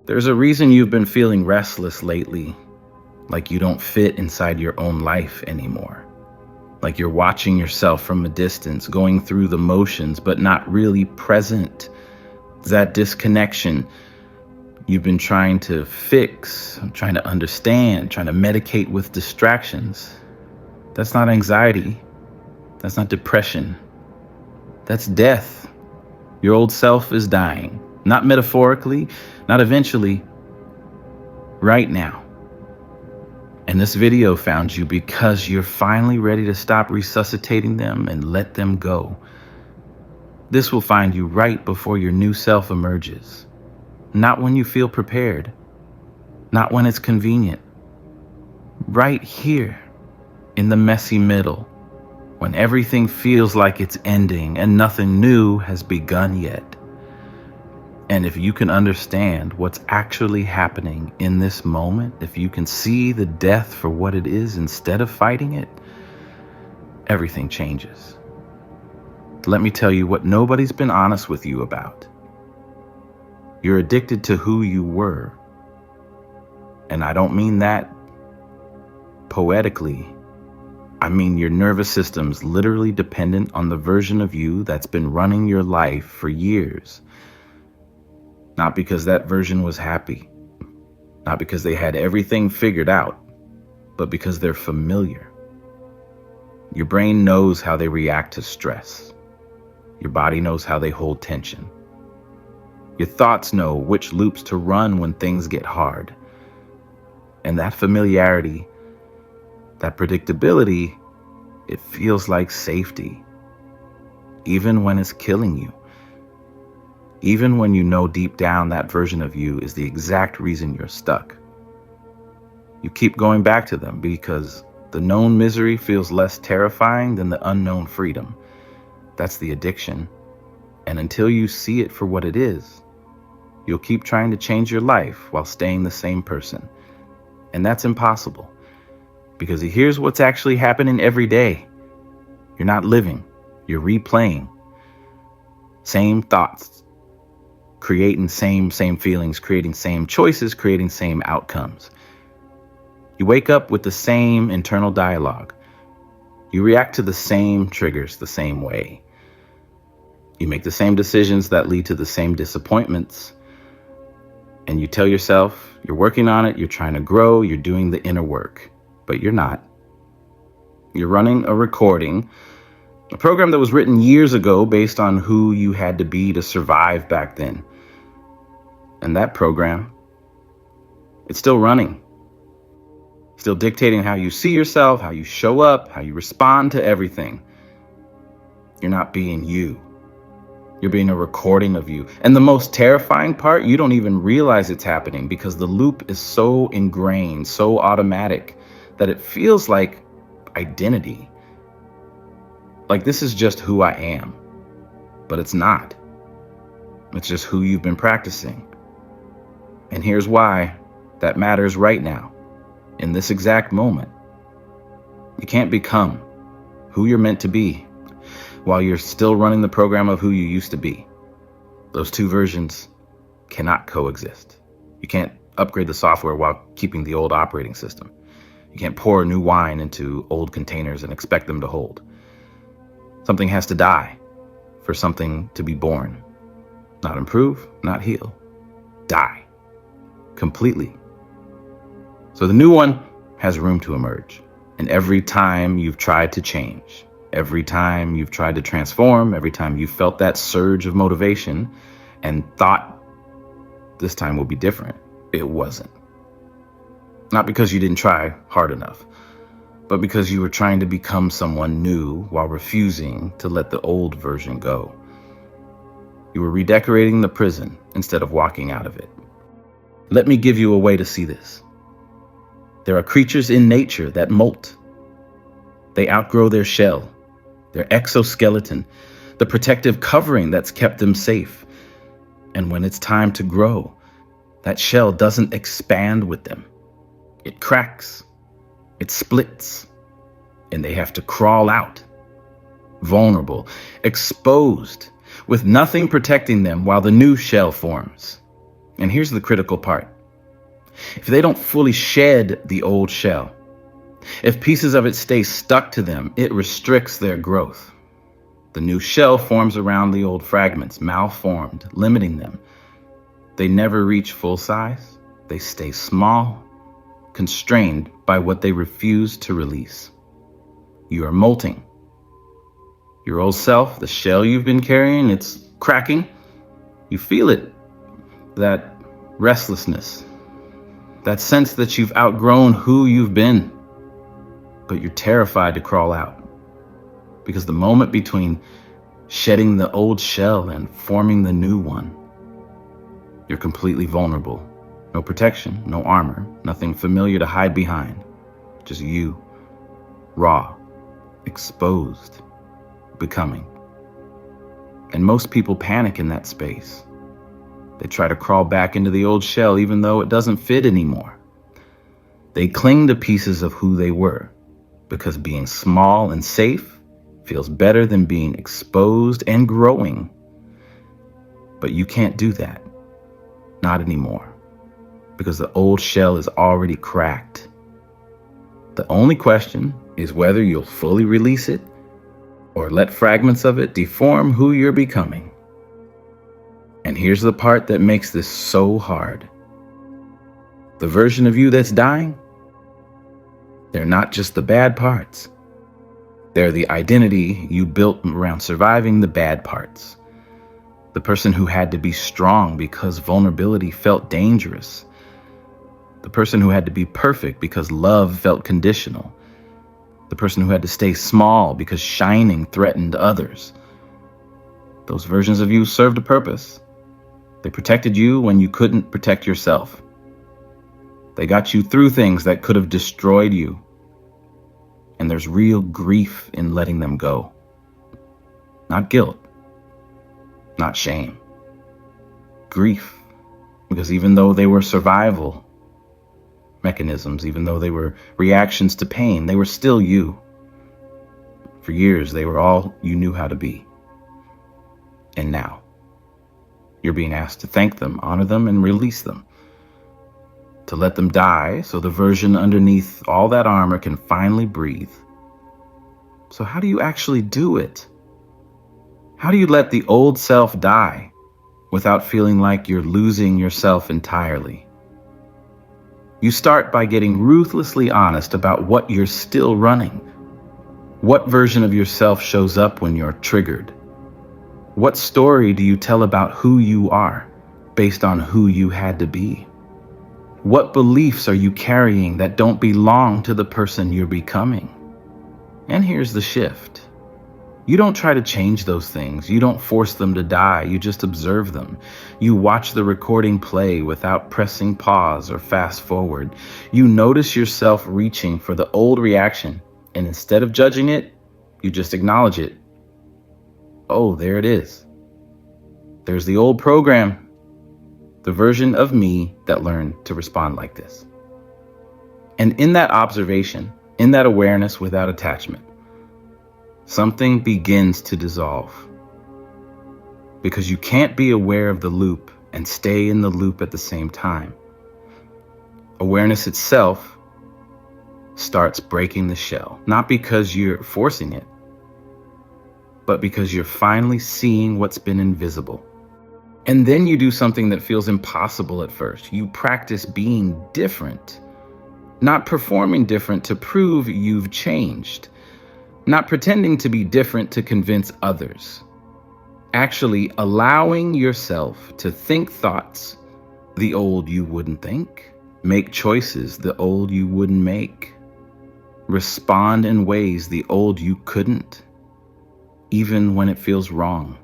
There's a reason you've been feeling restless lately, like you don't fit inside your own life anymore. Like you're watching yourself from a distance, going through the motions, but not really present. That disconnection you've been trying to fix, trying to understand, trying to medicate with distractions. That's not anxiety. That's not depression. That's death. Your old self is dying. Not metaphorically, not eventually, right now. And this video found you because you're finally ready to stop resuscitating them and let them go. This will find you right before your new self emerges. Not when you feel prepared. Not when it's convenient. Right here, in the messy middle, when everything feels like it's ending and nothing new has begun yet. And if you can understand what's actually happening in this moment, if you can see the death for what it is instead of fighting it, everything changes. Let me tell you what nobody's been honest with you about. You're addicted to who you were. And I don't mean that poetically. I mean your nervous system's literally dependent on the version of you that's been running your life for years. Not because that version was happy, not because they had everything figured out, but because they're familiar. Your brain knows how they react to stress. Your body knows how they hold tension. Your thoughts know which loops to run when things get hard. And that familiarity, that predictability, it feels like safety, even when it's killing you. Even when you know deep down that version of you is the exact reason you're stuck. You keep going back to them because the known misery feels less terrifying than the unknown freedom. That's the addiction. And until you see it for what it is, you'll keep trying to change your life while staying the same person. And that's impossible. Because here's what's actually happening every day. You're not living, you're replaying. Same thoughts, creating same feelings, creating same choices, creating same outcomes. You wake up with the same internal dialogue. You react to the same triggers the same way. You make the same decisions that lead to the same disappointments. And you tell yourself you're working on it, you're trying to grow, you're doing the inner work. But you're not. You're running a recording, a program that was written years ago based on who you had to be to survive back then. And that program, it's still running. Still dictating how you see yourself, how you show up, how you respond to everything. You're not being you. You're being a recording of you. And the most terrifying part, you don't even realize it's happening because the loop is so ingrained, so automatic, that it feels like identity. Like this is just who I am. But it's not. It's just who you've been practicing. And here's why that matters right now, in this exact moment. You can't become who you're meant to be while you're still running the program of who you used to be. Those two versions cannot coexist. You can't upgrade the software while keeping the old operating system. You can't pour new wine into old containers and expect them to hold. Something has to die for something to be born. Not improve, not heal. Die. Completely. So the new one has room to emerge. And every time you've tried to change, every time you've tried to transform, every time you felt that surge of motivation and thought this time will be different, it wasn't. Not because you didn't try hard enough, but because you were trying to become someone new while refusing to let the old version go. You were redecorating the prison instead of walking out of it. Let me give you a way to see this. There are creatures in nature that molt. They outgrow their shell, their exoskeleton, the protective covering that's kept them safe. And when it's time to grow, that shell doesn't expand with them. It cracks, it splits, and they have to crawl out, vulnerable, exposed, with nothing protecting them while the new shell forms. And here's the critical part. If they don't fully shed the old shell, if pieces of it stay stuck to them, it restricts their growth. The new shell forms around the old fragments, malformed, limiting them. They never reach full size. They stay small, constrained by what they refuse to release. You are molting. Your old self, the shell you've been carrying, it's cracking. You feel it, that restlessness, that sense that you've outgrown who you've been, but you're terrified to crawl out. Because the moment between shedding the old shell and forming the new one, you're completely vulnerable. No protection, no armor, nothing familiar to hide behind. Just you, raw, exposed, becoming. And most people panic in that space. They try to crawl back into the old shell even though it doesn't fit anymore. They cling to pieces of who they were because being small and safe feels better than being exposed and growing. But you can't do that. Not anymore. Because the old shell is already cracked. The only question is whether you'll fully release it or let fragments of it deform who you're becoming. And here's the part that makes this so hard. The version of you that's dying, they're not just the bad parts. They're the identity you built around surviving the bad parts. The person who had to be strong because vulnerability felt dangerous. The person who had to be perfect because love felt conditional. The person who had to stay small because shining threatened others. Those versions of you served a purpose. They protected you when you couldn't protect yourself. They got you through things that could have destroyed you. And there's real grief in letting them go. Not guilt. Not shame. Grief. Because even though they were survival mechanisms, even though they were reactions to pain, they were still you. For years, they were all you knew how to be. And now, you're being asked to thank them, honor them, and release them. To let them die so the version underneath all that armor can finally breathe. So how do you actually do it? How do you let the old self die without feeling like you're losing yourself entirely? You start by getting ruthlessly honest about what you're still running. What version of yourself shows up when you're triggered? What story do you tell about who you are based on who you had to be? What beliefs are you carrying that don't belong to the person you're becoming? And here's the shift. You don't try to change those things. You don't force them to die. You just observe them. You watch the recording play without pressing pause or fast forward. You notice yourself reaching for the old reaction, and instead of judging it, you just acknowledge it. Oh, there it is. There's the old program. The version of me that learned to respond like this. And in that observation, in that awareness without attachment, something begins to dissolve. Because you can't be aware of the loop and stay in the loop at the same time. Awareness itself starts breaking the shell, not because you're forcing it, but because you're finally seeing what's been invisible. And then you do something that feels impossible at first. You practice being different, not performing different to prove you've changed, not pretending to be different to convince others, actually allowing yourself to think thoughts the old you wouldn't think, make choices the old you wouldn't make, respond in ways the old you couldn't, even when it feels wrong.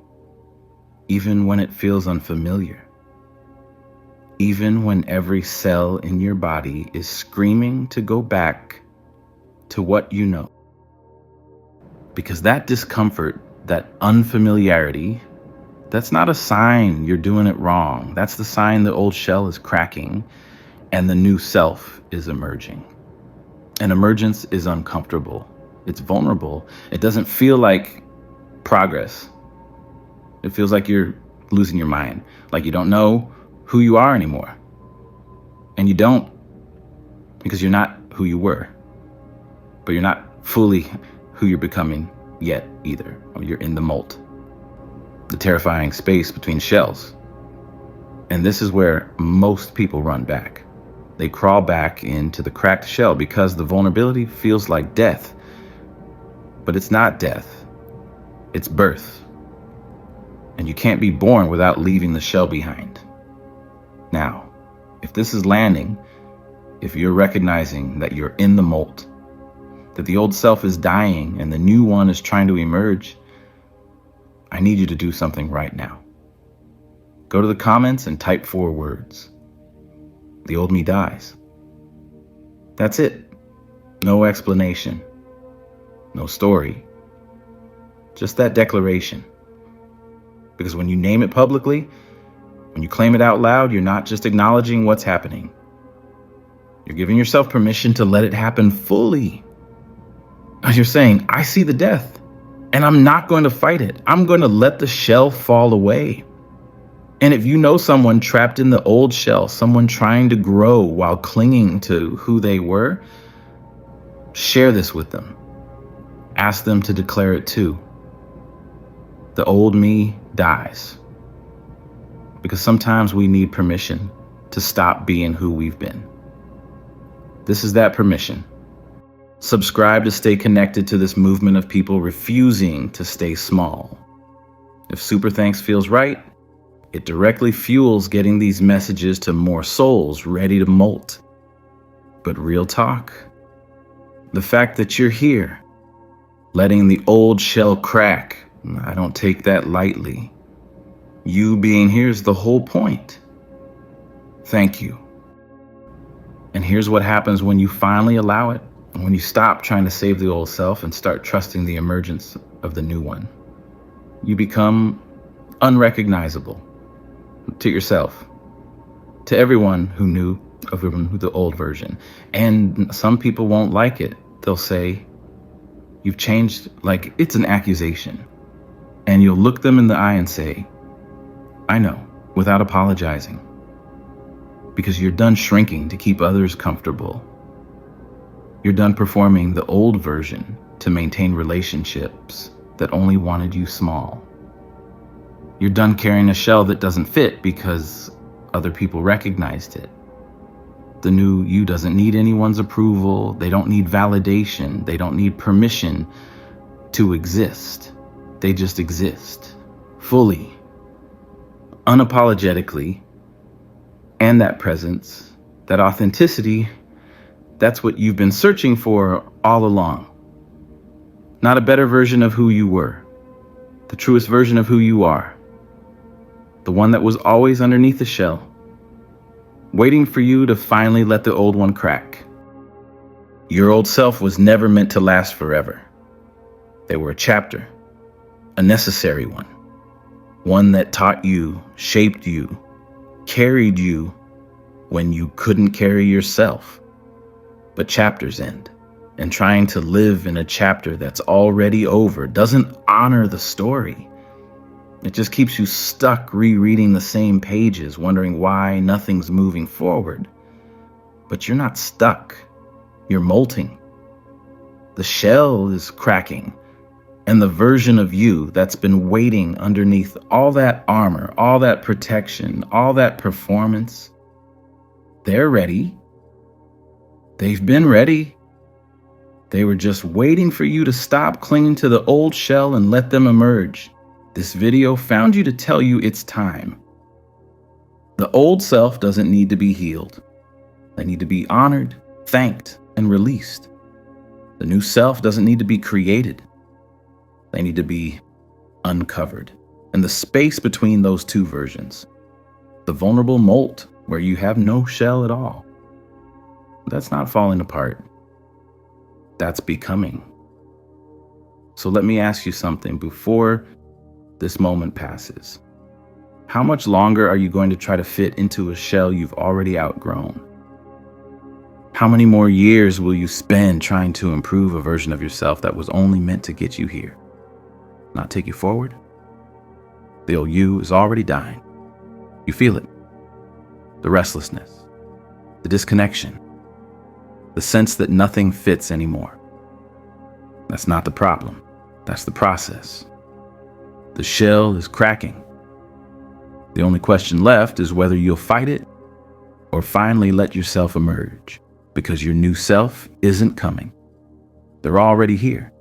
Even when it feels unfamiliar. Even when every cell in your body is screaming to go back to what you know. Because that discomfort, that unfamiliarity, that's not a sign you're doing it wrong. That's the sign the old shell is cracking and the new self is emerging. And emergence is uncomfortable. It's vulnerable. It doesn't feel like progress. It feels like you're losing your mind, like you don't know who you are anymore. And you don't, because you're not who you were. But you're not fully who you're becoming yet either. Or you're in the molt, the terrifying space between shells. And this is where most people run back. They crawl back into the cracked shell because the vulnerability feels like death. But it's not death. It's birth. And you can't be born without leaving the shell behind. Now, if this is landing, if you're recognizing that you're in the molt, that the old self is dying and the new one is trying to emerge, I need you to do something right now. Go to the comments and type 4 words. The old me dies. That's it. No explanation. No story. Just that declaration. Because when you name it publicly, when you claim it out loud, you're not just acknowledging what's happening. You're giving yourself permission to let it happen fully. You're saying, I see the death, and I'm not going to fight it. I'm going to let the shell fall away. And if you know someone trapped in the old shell, someone trying to grow while clinging to who they were, share this with them. Ask them to declare it too. The old me dies. Because sometimes we need permission to stop being who we've been. This is that permission. Subscribe to stay connected to this movement of people refusing to stay small. If Super Thanks feels right, it directly fuels getting these messages to more souls ready to molt. But real talk, the fact that you're here, letting the old shell crack, I don't take that lightly. You being here is the whole point. Thank you. And here's what happens when you finally allow it, when you stop trying to save the old self and start trusting the emergence of the new one. You become unrecognizable to yourself, to everyone who knew of the old version. And some people won't like it. They'll say, you've changed, like it's an accusation. And you'll look them in the eye and say, I know, without apologizing. Because you're done shrinking to keep others comfortable. You're done performing the old version to maintain relationships that only wanted you small. You're done carrying a shell that doesn't fit because other people recognized it. The new you doesn't need anyone's approval. They don't need validation. They don't need permission to exist. They just exist fully, unapologetically, and that presence, that authenticity, that's what you've been searching for all along. Not a better version of who you were, the truest version of who you are, the one that was always underneath the shell, waiting for you to finally let the old one crack. Your old self was never meant to last forever. They were a chapter, a necessary one that taught you, shaped you, carried you when you couldn't carry yourself. But chapters end, and trying to live in a chapter that's already over doesn't honor the story. It just keeps you stuck rereading the same pages, wondering why nothing's moving forward. But you're not stuck. You're molting. The shell is cracking, and the version of you that's been waiting underneath all that armor, all that protection, all that performance, they're ready. They've been ready. They were just waiting for you to stop clinging to the old shell and let them emerge. This video found you to tell you it's time. The old self doesn't need to be healed. They need to be honored, thanked, and released. The new self doesn't need to be created. They need to be uncovered. And the space between those two versions, the vulnerable molt where you have no shell at all, that's not falling apart. That's becoming. So let me ask you something before this moment passes. How much longer are you going to try to fit into a shell you've already outgrown? How many more years will you spend trying to improve a version of yourself that was only meant to get you here, not take you forward? The old you is already dying. You feel it. the restlessness, the disconnection, the sense that nothing fits anymore. That's not the problem. That's the process. The shell is cracking. The only question left is whether you'll fight it or finally let yourself emerge, because your new self isn't coming. They're already here,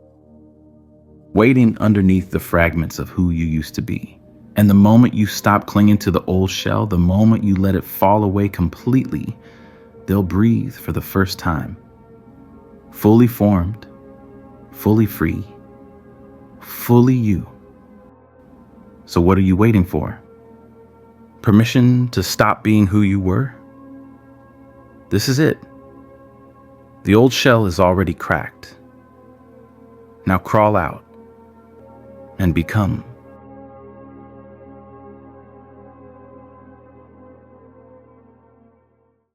waiting underneath the fragments of who you used to be. And the moment you stop clinging to the old shell, the moment you let it fall away completely, they'll breathe for the first time. Fully formed, fully free, fully you. So what are you waiting for? Permission to stop being who you were? This is it. The old shell is already cracked. Now crawl out and become